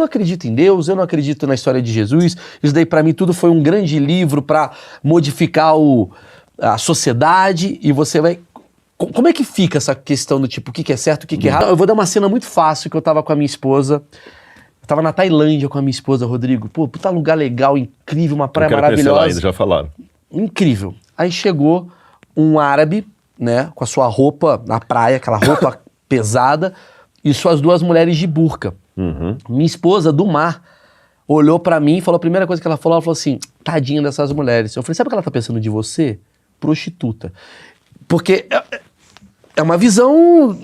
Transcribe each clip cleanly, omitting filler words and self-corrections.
não acredito em Deus, eu não acredito na história de Jesus, isso daí pra mim tudo foi um grande livro pra modificar a sociedade e você vai... Como é que fica essa questão do tipo, o que é certo, o que é errado? Eu vou dar uma cena muito fácil que eu tava com a minha esposa, eu tava na Tailândia com a minha esposa, Rodrigo, pô, puta lugar legal, incrível, uma praia maravilhosa. Lá ainda, já falaram. Incrível. Aí chegou um árabe, né, com a sua roupa na praia, aquela roupa pesada, e suas duas mulheres de burca. Minha esposa, do mar, olhou pra mim e falou, a primeira coisa que ela falou assim, tadinha dessas mulheres. Eu falei, sabe o que ela tá pensando de você? Prostituta. Porque é uma visão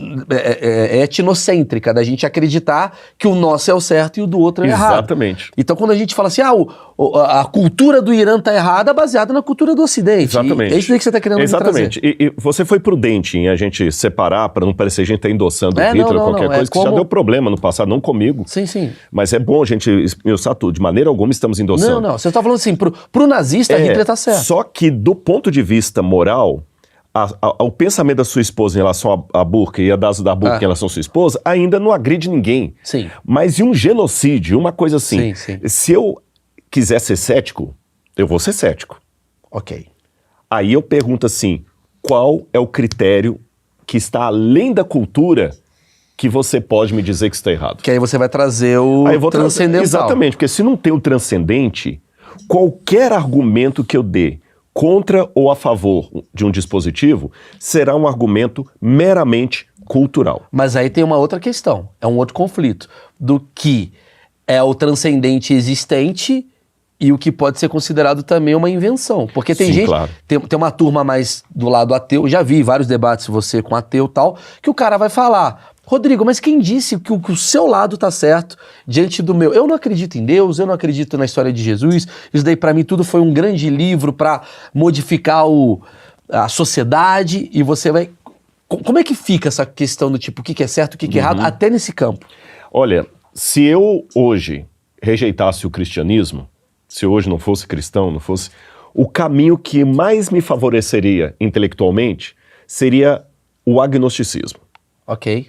etnocêntrica da gente acreditar que o nosso é o certo e o do outro é errado. Exatamente. Então quando a gente fala assim, a cultura do Irã tá errada, baseada na cultura do Ocidente. Exatamente. É isso daí que você tá querendo Exatamente. me trazer. E você foi prudente em a gente separar, para não parecer que a gente tá endossando Hitler ou qualquer coisa, que já deu problema no passado, não comigo. Sim, sim. Mas é bom a gente esmiuçar tudo. De maneira alguma estamos endossando. Não. Você tá falando assim, pro nazista, Hitler tá certo. Só que do ponto de vista moral, o pensamento da sua esposa em relação à burca e a da burca em relação à sua esposa ainda não agride ninguém. Sim. Mas em um genocídio, uma coisa assim, Sim. se eu quiser ser cético, eu vou ser cético. Ok. Aí eu pergunto assim, qual é o critério que está além da cultura que você pode me dizer que está errado? Que aí você vai trazer o transcendental. Exatamente, porque se não tem o transcendente, qualquer argumento que eu dê contra ou a favor de um dispositivo, será um argumento meramente cultural. Mas aí tem uma outra questão, é um outro conflito, do que é o transcendente existente e o que pode ser considerado também uma invenção. Porque tem gente, claro. tem uma turma mais do lado ateu, já vi vários debates você com ateu e tal, que o cara vai falar... Rodrigo, mas quem disse que o seu lado tá certo diante do meu? Eu não acredito em Deus, eu não acredito na história de Jesus, isso daí pra mim tudo foi um grande livro pra modificar a sociedade e você vai... Como é que fica essa questão do tipo, o que é certo, o que é errado, até nesse campo? Olha, se eu hoje rejeitasse o cristianismo, se hoje não fosse cristão, não fosse... O caminho que mais me favoreceria intelectualmente seria o agnosticismo. Ok.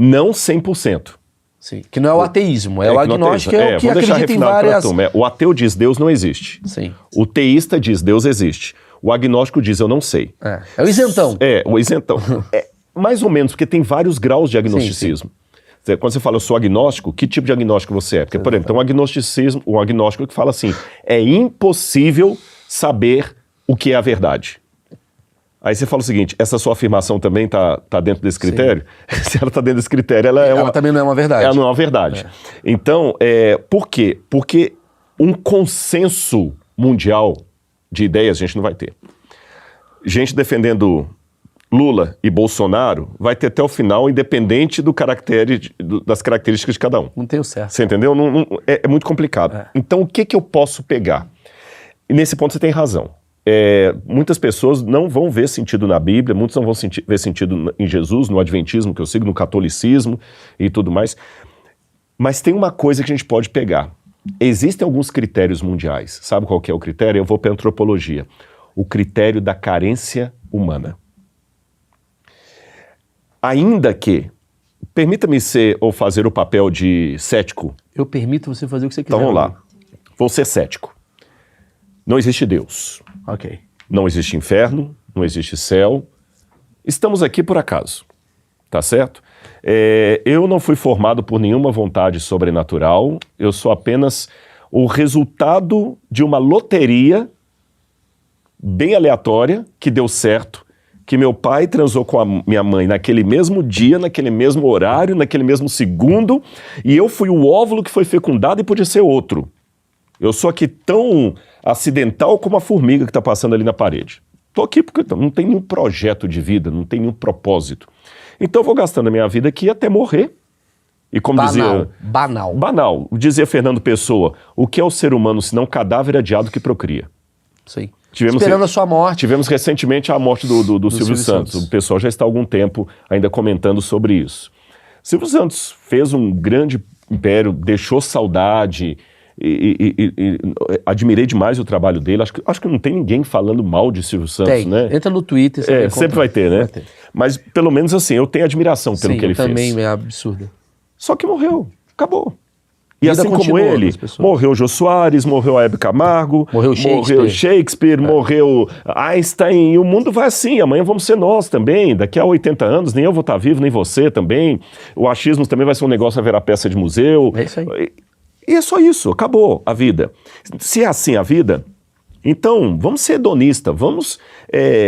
Não 100%. Sim. Que não é o ateísmo, o agnóstico é o que acredita em várias... O ateu diz Deus não existe. Sim. O teísta diz Deus existe. O agnóstico diz eu não sei. É o isentão. O isentão. Mais ou menos, porque tem vários graus de agnosticismo. Sim. Quando você fala eu sou agnóstico, que tipo de agnóstico você é? Porque, por exemplo, tem um agnóstico que fala assim, é impossível saber o que é a verdade. Aí você fala o seguinte, essa sua afirmação também tá dentro desse critério? Se ela tá dentro desse critério, ela também não é uma verdade. Ela não é uma verdade. Então, por quê? Porque um consenso mundial de ideias a gente não vai ter. Gente defendendo Lula e Bolsonaro vai ter até o final, independente das características de cada um. Não tem o certo. Você entendeu? É muito complicado. Então, o que eu posso pegar? E nesse ponto você tem razão. Muitas pessoas não vão ver sentido na Bíblia, muitos não vão ver sentido em Jesus, no adventismo que eu sigo, no catolicismo e tudo mais. Mas tem uma coisa que a gente pode pegar. Existem alguns critérios mundiais. Sabe qual que é o critério? Eu vou para a antropologia. O critério da carência humana. Ainda que, permita-me ser ou fazer o papel de cético. Eu permito você fazer o que você quiser. Então vamos lá. Vou ser cético. Não existe Deus. Ok. Não existe inferno, não existe céu. Estamos aqui por acaso, tá certo? Eu não fui formado por nenhuma vontade sobrenatural, eu sou apenas o resultado de uma loteria bem aleatória que deu certo, que meu pai transou com a minha mãe naquele mesmo dia, naquele mesmo horário, naquele mesmo segundo, e eu fui o óvulo que foi fecundado e podia ser outro. Eu sou aqui tão acidental como a formiga que está passando ali na parede. Estou aqui porque não tem nenhum projeto de vida, não tem nenhum propósito. Então eu vou gastando a minha vida aqui até morrer. E como Banal. Dizia Fernando Pessoa, o que é o ser humano senão cadáver adiado que procria? Sim. Esperando a sua morte. Tivemos recentemente a morte do Silvio Santos. O pessoal já está há algum tempo ainda comentando sobre isso. Silvio Santos fez um grande império, deixou saudade... admirei demais o trabalho dele. Acho que não tem ninguém falando mal de Silvio Santos, né? Entra no Twitter. Sempre vai ter, né? Vai ter. Mas pelo menos assim, eu tenho admiração pelo que ele fez. Também é absurdo. Só que morreu, acabou. E Vida assim como continua ele, das pessoas. morreu Jô Soares, morreu Hebe Camargo, Morreu Shakespeare. morreu Einstein, e o mundo vai assim, amanhã vamos ser nós também, daqui a 80 anos, nem eu vou estar vivo, nem você também, o achismo também vai ser um negócio a virar peça de museu. É isso aí. E é só isso, acabou a vida. Se é assim a vida, então vamos ser hedonistas, vamos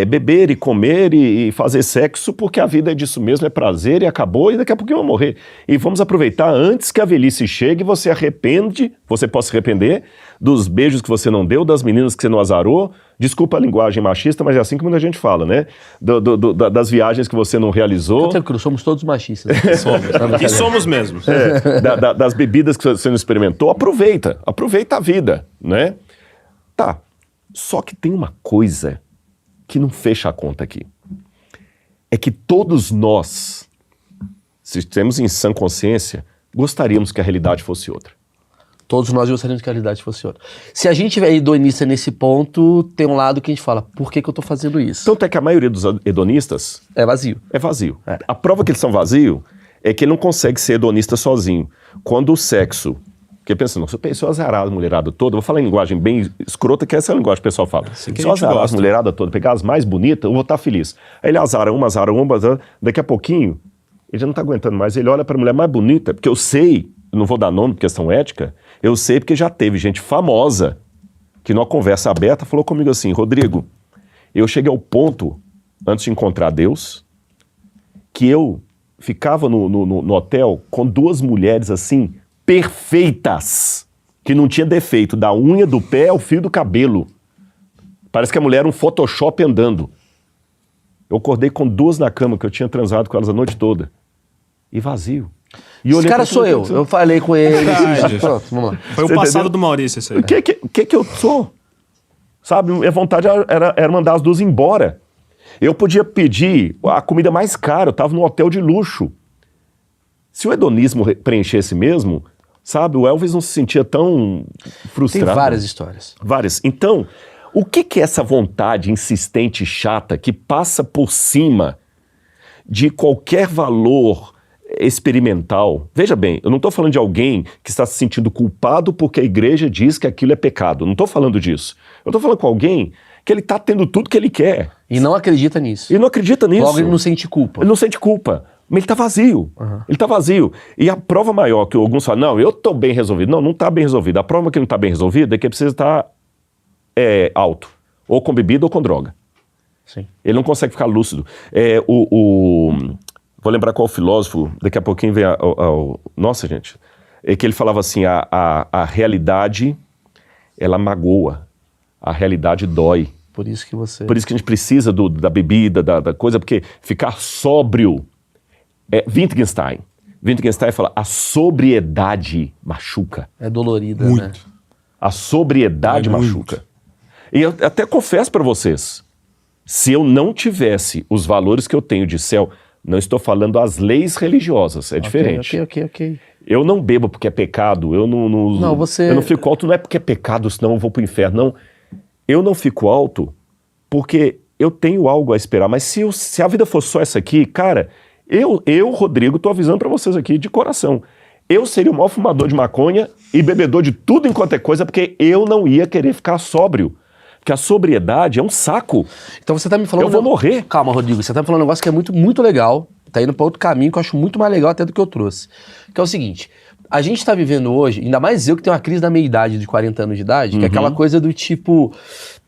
beber e comer e fazer sexo, porque a vida é disso mesmo, é prazer e acabou, e daqui a pouquinho eu vou morrer. E vamos aproveitar antes que a velhice chegue e você possa se arrepender dos beijos que você não deu, das meninas que você não azarou, desculpa a linguagem machista, mas é assim que muita gente fala, né? Das viagens que você não realizou. Fica tranquilo, somos todos machistas. Somos. E somos mesmos. Das bebidas que você não experimentou, aproveita a vida, né? Tá, só que tem uma coisa que não fecha a conta aqui. É que todos nós, se estamos em sã consciência, gostaríamos que a realidade fosse outra. Todos nós gostaríamos que a realidade fosse outra. Se a gente é hedonista nesse ponto, tem um lado que a gente fala, por que eu tô fazendo isso? Tanto é que a maioria dos hedonistas É vazio. é vazio. A prova que eles são vazios é que ele não consegue ser hedonista sozinho. Quando o sexo... Porque pensa, não, se eu azarar a mulherada toda, vou falar em linguagem bem escrota, que essa é a linguagem que o pessoal fala. Se eu azarar as mulherada toda, pegar as mais bonitas, eu vou estar feliz. Aí ele azara uma, daqui a pouquinho, ele já não está aguentando mais, ele olha para a mulher mais bonita, porque eu sei, eu não vou dar nome por questão ética, eu sei porque já teve gente famosa que numa conversa aberta falou comigo assim, Rodrigo, eu cheguei ao ponto, antes de encontrar Deus, que eu ficava no hotel com duas mulheres assim, perfeitas, que não tinha defeito, da unha do pé ao fio do cabelo. Parece que a mulher era um Photoshop andando. Eu acordei com duas na cama, que eu tinha transado com elas a noite toda. E vazio. E Esse cara sou eu. Eu falei com ele. Verdade. Pronto, vamos lá. Foi Você o passado entendeu? do Maurício isso aí. O que eu sou? Sabe, minha vontade era mandar as duas embora. Eu podia pedir a comida mais cara, eu estava num hotel de luxo. Se o hedonismo preenchesse mesmo, sabe, o Elvis não se sentia tão frustrado. Tem várias histórias. Várias. Então, o que é essa vontade insistente e chata que passa por cima de qualquer valor experimental? Veja bem, eu não estou falando de alguém que está se sentindo culpado porque a igreja diz que aquilo é pecado. Eu não estou falando disso. Eu estou falando com alguém que ele está tendo tudo que ele quer. E não acredita nisso. E não acredita nisso. Logo ele não sente culpa. Ele não sente culpa. Mas ele está vazio. Ele está vazio. E a prova maior que alguns falam, não, eu estou bem resolvido. Não, não está bem resolvido. A prova que não está bem resolvida é que ele precisa estar alto. Ou com bebida ou com droga. Sim. Ele não consegue ficar lúcido. Vou lembrar qual filósofo, daqui a pouquinho vem nossa, gente. É que ele falava assim, a realidade, ela magoa. A realidade dói. Por isso que Por isso que a gente precisa da bebida, da coisa, porque ficar sóbrio... Wittgenstein fala, a sobriedade machuca. é dolorida, Muito. né? A sobriedade machuca. E eu até confesso para vocês, se eu não tivesse os valores que eu tenho de céu, não estou falando as leis religiosas, é diferente. Ok. Eu não bebo porque é pecado, eu não fico alto, não é porque é pecado, senão eu vou pro inferno, não. Eu não fico alto porque eu tenho algo a esperar, mas se a vida fosse só essa aqui, cara... Eu, Rodrigo, tô avisando pra vocês aqui de coração. Eu seria o maior fumador de maconha e bebedor de tudo enquanto é coisa, porque eu não ia querer ficar sóbrio. Porque a sobriedade é um saco. Então você tá me falando... Eu vou morrer. Calma, Rodrigo, você tá me falando um negócio que é muito, muito legal. Tá indo pra outro caminho que eu acho muito mais legal até do que eu trouxe. Que é o seguinte, a gente tá vivendo hoje, ainda mais eu que tenho uma crise da meia-idade de 40 anos de idade, que é aquela coisa do tipo...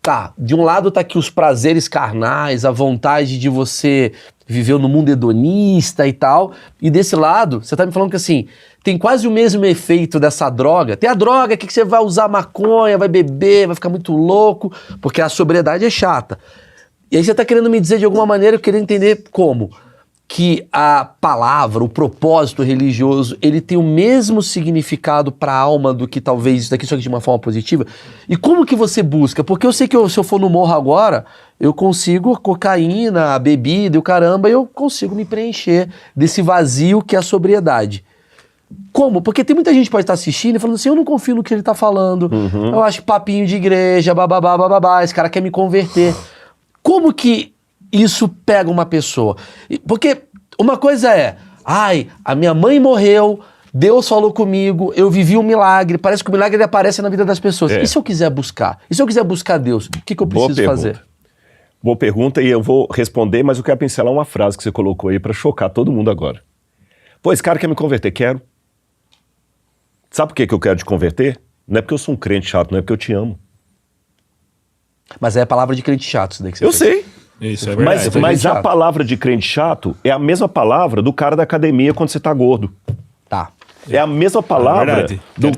Tá, de um lado tá aqui os prazeres carnais, a vontade de você viver no mundo hedonista e tal, e desse lado, você tá me falando que assim, tem quase o mesmo efeito dessa droga. Tem a droga que você vai usar maconha, vai beber, vai ficar muito louco, porque a sobriedade é chata. E aí você tá querendo me dizer de alguma maneira, eu queria entender como, que a palavra, o propósito religioso, ele tem o mesmo significado para a alma do que talvez isso aqui, só que de uma forma positiva. E como que você busca? Porque eu sei que se eu for no morro agora, eu consigo cocaína, bebida e o caramba, eu consigo me preencher desse vazio que é a sobriedade. Como? Porque tem muita gente que pode estar assistindo e falando assim, eu não confio no que ele está falando, eu acho que papinho de igreja, bababá, esse cara quer me converter. Como que isso pega uma pessoa? Porque uma coisa é, a minha mãe morreu Deus falou comigo, eu vivi um milagre, parece que o milagre ele aparece na vida das pessoas. E se eu quiser buscar? E se eu quiser buscar Deus, o que eu preciso fazer? Boa pergunta, e eu vou responder, mas eu quero pincelar uma frase que você colocou aí pra chocar todo mundo agora. Pô, esse cara quer me converter? Quero. Sabe por que eu quero te converter? Não é porque eu sou um crente chato, não é porque eu te amo. Mas é a palavra de crente chato isso daí que você fez. Sei. Isso é verdade. Mas a palavra de crente chato é a mesma palavra do cara da academia quando você tá gordo. Tá. É a mesma palavra do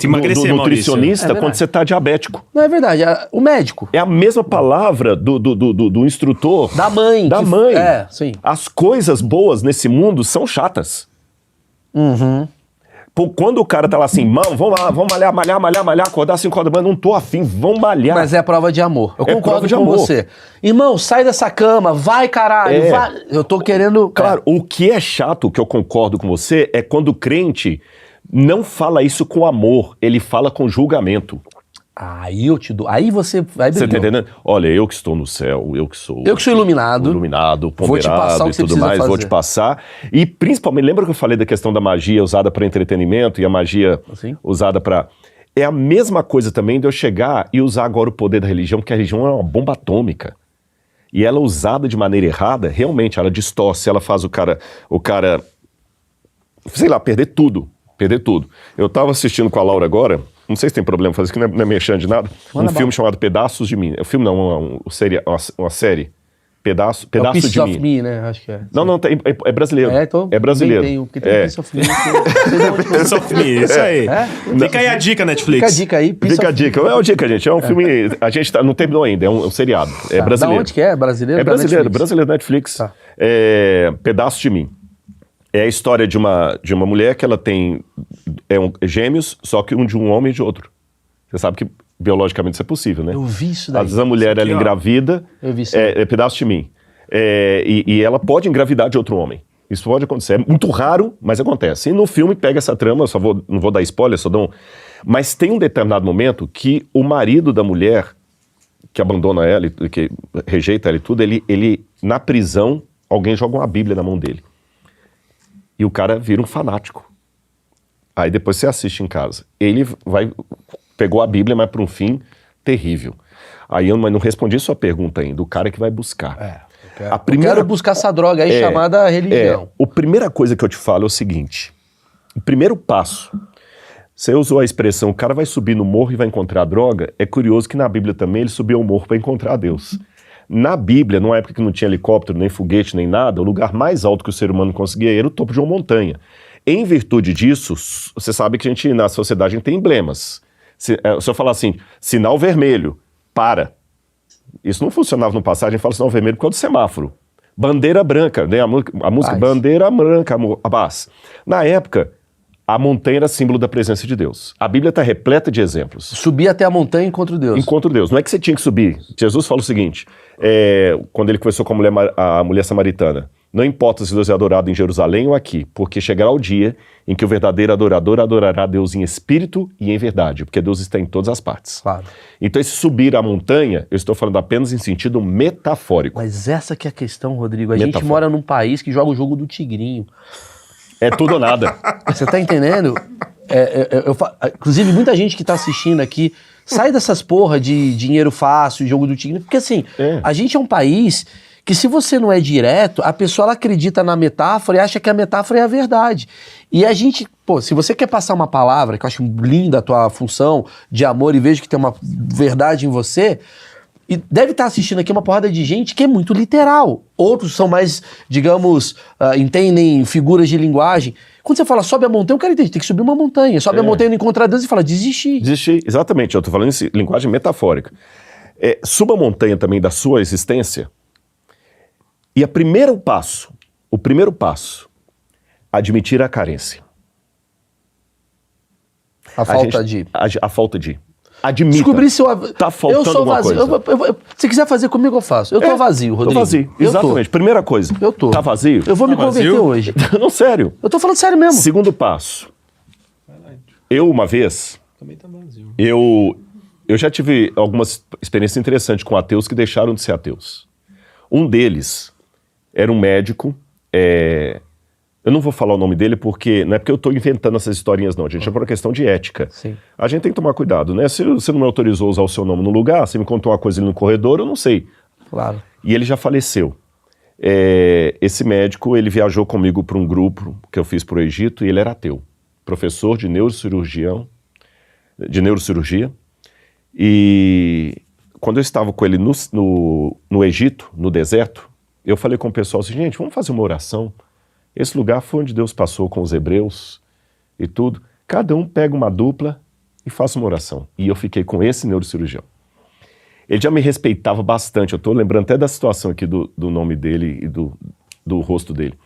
nutricionista quando você tá diabético. Não, é verdade. O médico. É a mesma palavra do instrutor. Da mãe. Da mãe. É, sim. As coisas boas nesse mundo são chatas. Uhum. Quando o cara tá lá assim, mano, vamos lá, vamos malhar, acordar 5 horas da manhã, não tô afim, vamos malhar. Mas é a prova de amor. Eu concordo com você. Irmão, sai dessa cama, vai caralho, vai. Eu tô querendo... Claro, o que é chato, que eu concordo com você, é quando o crente não fala isso com amor, ele fala com julgamento. Aí eu te dou. Aí você vai brilhar. Você tá entendendo? Olha, eu que estou no céu, eu que sou iluminado. Ponderado e tudo mais, vou te passar. E principalmente, lembra que eu falei da questão da magia usada para entretenimento e a magia usada para... É a mesma coisa também de eu chegar e usar agora o poder da religião, porque a religião é uma bomba atômica. E ela usada de maneira errada, realmente, ela distorce, ela faz o cara, sei lá, perder tudo. Eu tava assistindo com a Laura agora, não sei se tem problema fazer isso, que não é mexendo de nada, filme chamado Pedaços de Mim. O filme não, uma série. Pedaço de Mim. Piece of Me, né? Acho que é. Não, é brasileiro. Então, é brasileiro. Porque tem Piece of Me. Piece of Me, isso aí. Fica aí a dica, Netflix. Fica a dica aí. Fica a dica. É uma dica, gente. É um filme, a gente não terminou ainda, é um seriado. É brasileiro. Da onde que é? Brasileiro? É brasileiro Netflix. Tá. Pedaços de Mim. É a história de uma mulher que ela tem gêmeos, só que um de um homem e de outro. Você sabe que biologicamente isso é possível, né? Eu vi isso daí. Às vezes a mulher, ela engravida, pedaço de mim. E ela pode engravidar de outro homem. Isso pode acontecer. É muito raro, mas acontece. E no filme pega essa trama, não vou dar spoiler, mas tem um determinado momento que o marido da mulher, que abandona ela, que rejeita ela e tudo, ele na prisão, alguém joga uma Bíblia na mão dele. E o cara vira um fanático. Aí depois você assiste em casa. Ele pegou a Bíblia, mas para um fim terrível. Aí eu não respondi sua pergunta ainda, o cara que vai buscar. Eu quero buscar essa droga aí chamada religião. A primeira coisa que eu te falo é o seguinte, o primeiro passo, você usou a expressão, o cara vai subir no morro e vai encontrar a droga, é curioso que na Bíblia também ele subiu ao morro para encontrar Deus. Na Bíblia, numa época que não tinha helicóptero, nem foguete, nem nada, o lugar mais alto que o ser humano conseguia era o topo de uma montanha. Em virtude disso, você sabe que na sociedade a gente tem emblemas. Se eu falar assim, sinal vermelho, para. Isso não funcionava no passado, a gente fala sinal vermelho por causa do semáforo. Bandeira branca, né? A música Bandeira Branca, Abbas. Na época, a montanha era símbolo da presença de Deus. A Bíblia está repleta de exemplos. Subir até a montanha e encontro Deus. Encontro Deus. Não é que você tinha que subir. Jesus fala o seguinte, quando ele conversou com a mulher samaritana, não importa se Deus é adorado em Jerusalém ou aqui, porque chegará o dia em que o verdadeiro adorador adorará a Deus em espírito e em verdade, porque Deus está em todas as partes. Claro. Então esse subir a montanha, eu estou falando apenas em sentido metafórico. Mas essa que é a questão, Rodrigo. A gente mora num país que joga o jogo do tigrinho. É tudo ou nada. Você tá entendendo? Inclusive, muita gente que tá assistindo aqui, sai dessas porra de dinheiro fácil, jogo do tigre, porque assim, a gente é um país que se você não é direto, a pessoa ela acredita na metáfora e acha que a metáfora é a verdade. E a gente, se você quer passar uma palavra, que eu acho linda a tua função de amor e vejo que tem uma verdade em você, e deve estar assistindo aqui uma porrada de gente que é muito literal. Outros são mais, digamos, entendem figuras de linguagem. Quando você fala sobe a montanha, o cara entende, tem que subir uma montanha. Sobe a montanha, não encontra Deus e fala desistir. Desistir, exatamente. Eu estou falando em linguagem metafórica. Suba a montanha também da sua existência. E o primeiro passo, admitir a carência. A falta de... Admita. Descobrir se eu... Tá faltando alguma coisa. Se quiser fazer comigo, eu faço. Eu tô vazio, Rodrigo. Tô vazio, exatamente. Primeira coisa. Eu tô. Tá vazio? Eu vou me converter hoje. Não, sério. Eu tô falando sério mesmo. Segundo passo. Eu, uma vez... Também tá vazio. Eu já tive algumas experiências interessantes com ateus que deixaram de ser ateus. Um deles era um médico Eu não vou falar o nome dele porque não é porque eu estou inventando essas historinhas, não. A gente é por uma questão de ética. Sim. A gente tem que tomar cuidado, né? Se você não me autorizou a usar o seu nome no lugar, você me contou uma coisa ali no corredor, eu não sei. Claro. E ele já faleceu. Esse médico, ele viajou comigo para um grupo que eu fiz para o Egito e ele era ateu. Professor de neurocirurgia. E quando eu estava com ele no Egito, no deserto, eu falei com o pessoal assim, gente, vamos fazer uma oração. Esse lugar foi onde Deus passou com os hebreus e tudo. Cada um pega uma dupla e faça uma oração. E eu fiquei com esse neurocirurgião. Ele já me respeitava bastante. Eu estou lembrando até da situação aqui do nome dele e do rosto dele.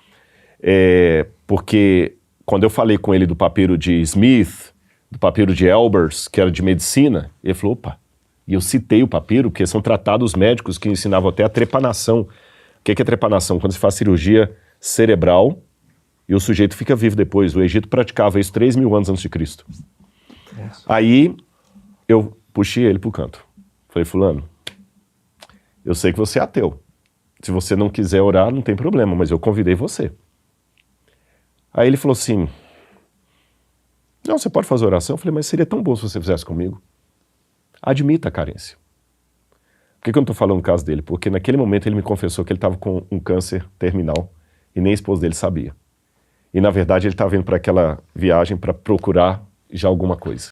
Porque quando eu falei com ele do papiro de Smith, do papiro de Elbers, que era de medicina, ele falou, opa. E eu citei o papiro, porque são tratados médicos que ensinavam até a trepanação. O que é trepanação? Quando se faz cirurgia cerebral e o sujeito fica vivo depois. O Egito praticava isso 3.000 anos antes de Cristo. Aí eu puxei ele pro canto. Falei, fulano, eu sei que você é ateu. Se você não quiser orar, não tem problema, mas eu convidei você. Aí ele falou assim, não, você pode fazer oração? Eu falei, mas seria tão bom se você fizesse comigo. Admita a carência. Por que eu não estou falando o caso dele? Porque naquele momento ele me confessou que ele estava com um câncer terminal e nem a esposa dele sabia. E na verdade ele estava indo para aquela viagem para procurar já alguma coisa.